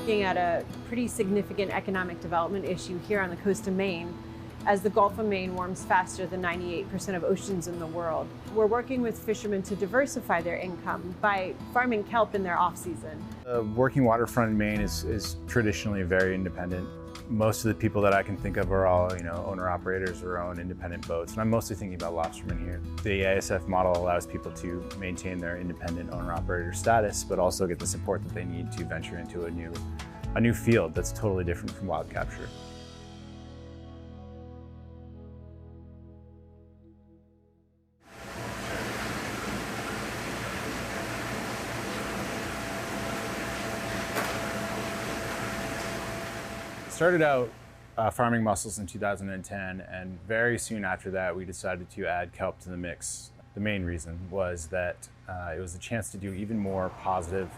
looking at a pretty significant economic development issue here on the coast of Maine, as the Gulf of Maine warms faster than 98% of oceans in the world. We're working with fishermen to diversify their income by farming kelp in their off-season. Working waterfront in Maine is traditionally very independent. Most of the people that I can think of are all, owner-operators or own independent boats, and I'm mostly thinking about lobstermen here. The ASF model allows people to maintain their independent owner-operator status, but also get the support that they need to venture into a new field that's totally different from wild capture. Started out farming mussels in 2010, and very soon after that we decided to add kelp to the mix. The main reason was that it was a chance to do even more positive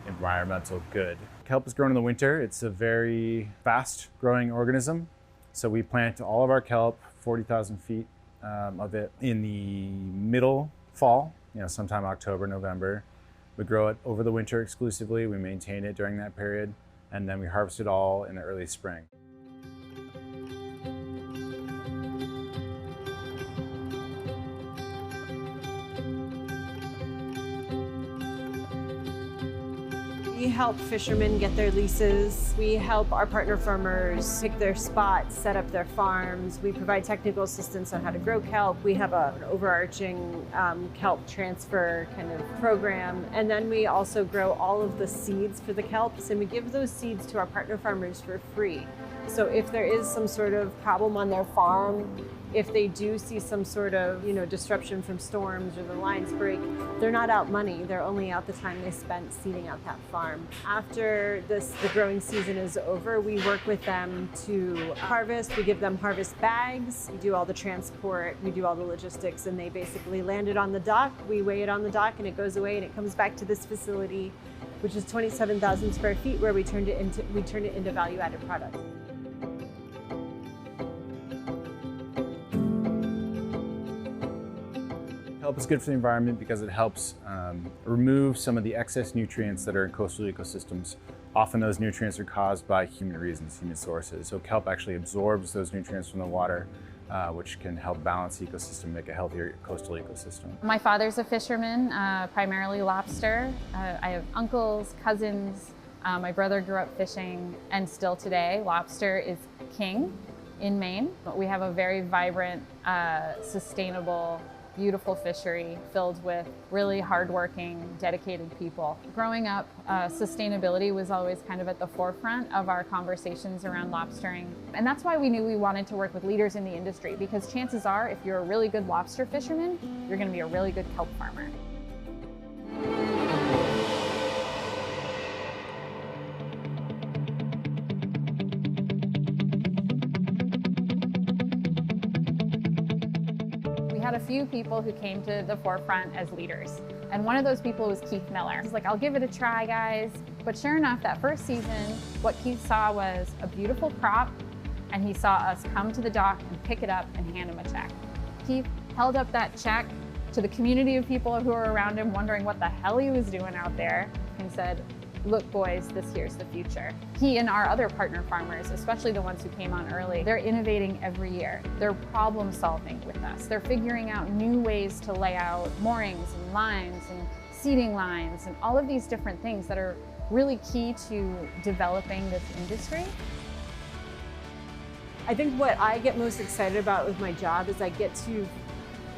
environmental good. Kelp is grown in the winter. It's a very fast growing organism, so we plant all of our kelp, 40,000 feet of it, in the middle fall, sometime October, November. We grow it over the winter exclusively. We maintain it during that period, and then we harvest it all in the early spring. We help fishermen get their leases. We help our partner farmers pick their spots, set up their farms. We provide technical assistance on how to grow kelp. We have an overarching kelp transfer kind of program. And then we also grow all of the seeds for the kelps, and we give those seeds to our partner farmers for free. So if there is some sort of problem on their farm, if they do see some sort of disruption from storms or the lines break, they're not out money. They're only out the time they spent seeding out that farm. After the growing season is over, we work with them to harvest. We give them harvest bags. We do all the transport. We do all the logistics, and they basically land it on the dock. We weigh it on the dock, and it goes away, and it comes back to this facility, which is 27,000 square feet, where we turn it into value-added products. Kelp is good for the environment because it helps remove some of the excess nutrients that are in coastal ecosystems. Often those nutrients are caused by human reasons, human sources. So kelp actually absorbs those nutrients from the water, which can help balance the ecosystem, make a healthier coastal ecosystem. My father's a fisherman, primarily lobster. I have uncles, cousins. My brother grew up fishing, and still today, lobster is king in Maine. We have a very vibrant, sustainable, beautiful fishery filled with really hardworking, dedicated people. Growing up, sustainability was always kind of at the forefront of our conversations around lobstering. And that's why we knew we wanted to work with leaders in the industry, because chances are, if you're a really good lobster fisherman, you're going to be a really good kelp farmer. Had a few people who came to the forefront as leaders. And one of those people was Keith Miller. He's like, I'll give it a try, guys. But sure enough, that first season, what Keith saw was a beautiful crop, and he saw us come to the dock and pick it up and hand him a check. Keith held up that check to the community of people who were around him, wondering what the hell he was doing out there, and said, look, boys, this here's the future. He and our other partner farmers, especially the ones who came on early, they're innovating every year. They're problem solving with us. They're figuring out new ways to lay out moorings and lines and seeding lines and all of these different things that are really key to developing this industry. I think what I get most excited about with my job is I get to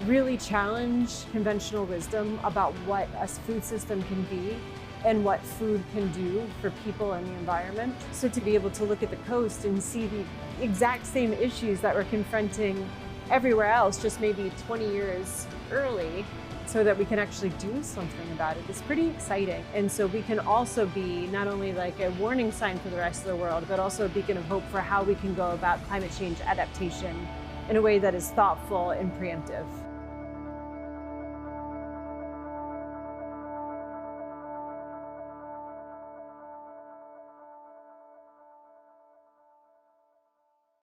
really challenge conventional wisdom about what a food system can be and what food can do for people and the environment. So to be able to look at the coast and see the exact same issues that we're confronting everywhere else, just maybe 20 years early, so that we can actually do something about it, is pretty exciting. And so we can also be not only like a warning sign for the rest of the world, but also a beacon of hope for how we can go about climate change adaptation in a way that is thoughtful and preemptive.